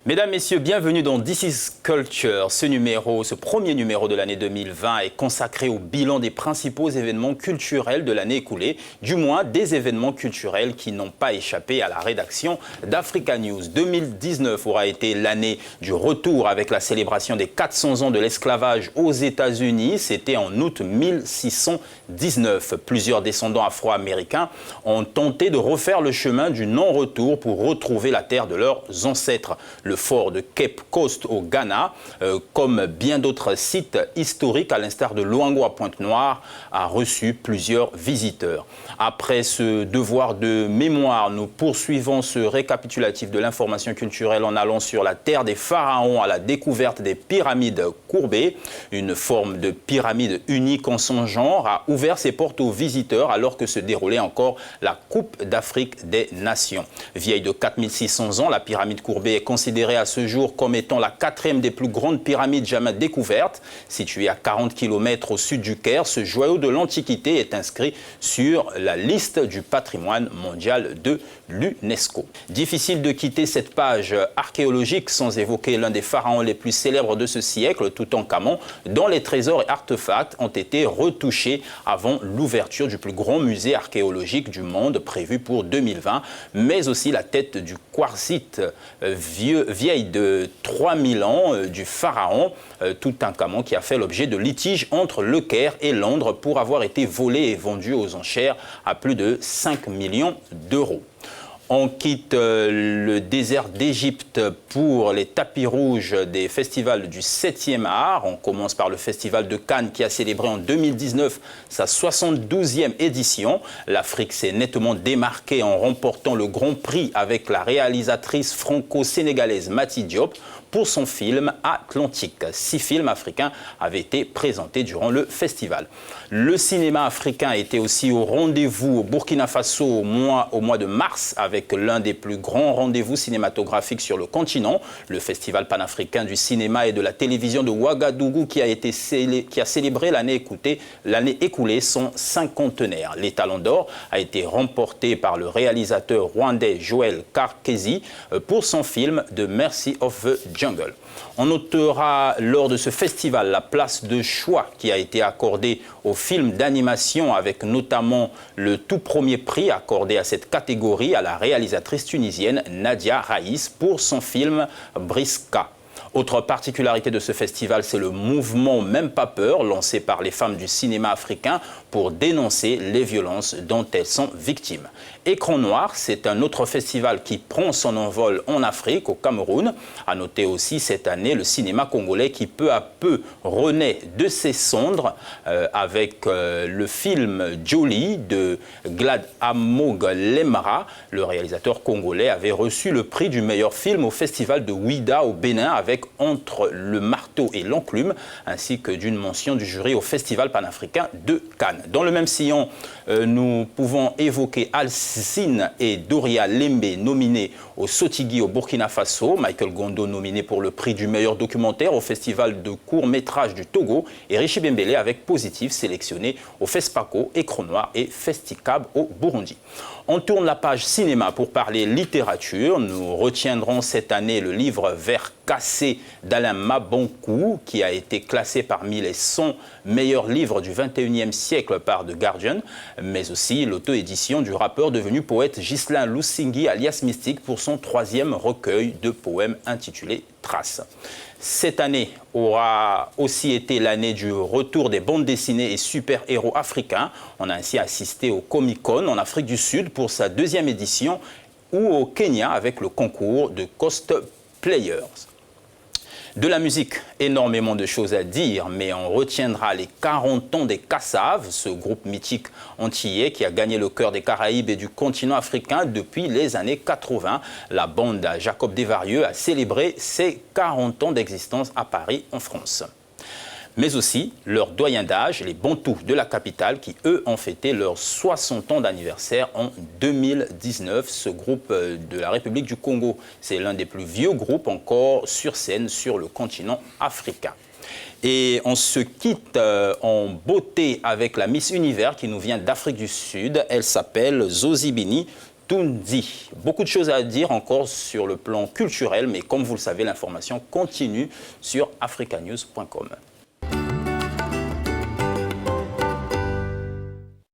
Mesdames, Messieurs, bienvenue dans This is Culture. Ce premier numéro de l'année 2020 est consacré au bilan des principaux événements culturels de l'année écoulée, du moins des événements culturels qui n'ont pas échappé à la rédaction d'Africa News. 2019 aura été l'année du retour avec la célébration des 400 ans de l'esclavage aux États-Unis. C'était en août 1619. Plusieurs descendants afro-américains ont tenté de refaire le chemin du non-retour pour retrouver la terre de leurs ancêtres. Le fort de Cape Coast au Ghana, comme bien d'autres sites historiques, à l'instar de Luango à Pointe-Noire, a reçu plusieurs visiteurs. Après ce devoir de mémoire, nous poursuivons ce récapitulatif de l'information culturelle en allant sur la terre des pharaons à la découverte des pyramides courbées. Une forme de pyramide unique en son genre a ouvert ses portes aux visiteurs alors que se déroulait encore la Coupe d'Afrique des Nations. Vieille de 4600 ans, la pyramide courbée est considérée à ce jour comme étant la quatrième des plus grandes pyramides jamais découvertes. Située à 40 km au sud du Caire, ce joyau de l'Antiquité est inscrit sur la liste du patrimoine mondial de l'UNESCO. Difficile de quitter cette page archéologique sans évoquer l'un des pharaons les plus célèbres de ce siècle, Toutankhamon, dont les trésors et artefacts ont été retouchés avant l'ouverture du plus grand musée archéologique du monde prévu pour 2020, mais aussi la tête du quartzite vieille de 3000 ans du pharaon Toutankhamon qui a fait l'objet de litiges entre le Caire et Londres pour avoir été volé et vendu aux enchères à plus de 5 millions d'euros. On quitte le désert d'Égypte pour les tapis rouges des festivals du 7e art. On commence par le festival de Cannes qui a célébré en 2019 sa 72e édition. L'Afrique s'est nettement démarquée en remportant le Grand Prix avec la réalisatrice franco-sénégalaise Mati Diop pour son film Atlantique. 6 films africains avaient été présentés durant le festival. Le cinéma africain était aussi au rendez-vous au Burkina Faso au mois de mars avec l'un des plus grands rendez-vous cinématographiques sur le continent, le Festival panafricain du cinéma et de la télévision de Ouagadougou qui a célébré l'année écoulée son cinquantenaire. Les Talons d'Or a été remporté par le réalisateur rwandais Joël Karkezi pour son film The Mercy of the Jungle. On notera lors de ce festival la place de choix qui a été accordée aux films d'animation avec notamment le tout premier prix accordé à cette catégorie à la réalisatrice tunisienne Nadia Raïs pour son film Briska. Autre particularité de ce festival, c'est le mouvement Même pas peur, lancé par les femmes du cinéma africain pour dénoncer les violences dont elles sont victimes. Écran noir, c'est un autre festival qui prend son envol en Afrique, au Cameroun. À noter aussi cette année le cinéma congolais qui peu à peu renaît de ses cendres avec le film Jolie de Glad Amog Lemra. Le réalisateur congolais avait reçu le prix du meilleur film au festival de Ouida au Bénin avec Entre le marteau et l'enclume, ainsi que d'une mention du jury au Festival panafricain de Cannes. Dans le même sillon, nous pouvons évoquer Alcine et Doria Lembe nominés au Sotigui au Burkina Faso, Michael Gondo nominé pour le prix du meilleur documentaire au Festival de court-métrage du Togo et Richie Bembele avec Positif sélectionné au FESPACO, Écran Noir et Festicab au Burundi. On tourne la page cinéma pour parler littérature. Nous retiendrons cette année le livre Vers cassé d'Alain Mabonkou qui a été classé parmi les 100 meilleurs livres du 21e siècle par The Guardian, mais aussi l'auto-édition du rappeur devenu poète Ghislain Lusingui alias Mystique pour son 3e recueil de poèmes intitulé Traces. Cette année aura aussi été l'année du retour des bandes dessinées et super-héros africains. On a ainsi assisté au Comic-Con en Afrique du Sud pour sa 2e édition ou au Kenya avec le concours de Cosplayers. De la musique, énormément de choses à dire, mais on retiendra les 40 ans des Kassav, ce groupe mythique antillais qui a gagné le cœur des Caraïbes et du continent africain depuis les années 80. La bande à Jacob Desvarieux a célébré ses 40 ans d'existence à Paris, en France. Mais aussi leurs doyens d'âge, les Bantous de la capitale, qui eux ont fêté leurs 60 ans d'anniversaire en 2019. Ce groupe de la République du Congo, c'est l'un des plus vieux groupes encore sur scène sur le continent africain. Et on se quitte en beauté avec la Miss Univers qui nous vient d'Afrique du Sud. Elle s'appelle Zozi Bini Toundi. Beaucoup de choses à dire encore sur le plan culturel, mais comme vous le savez, l'information continue sur africanews.com.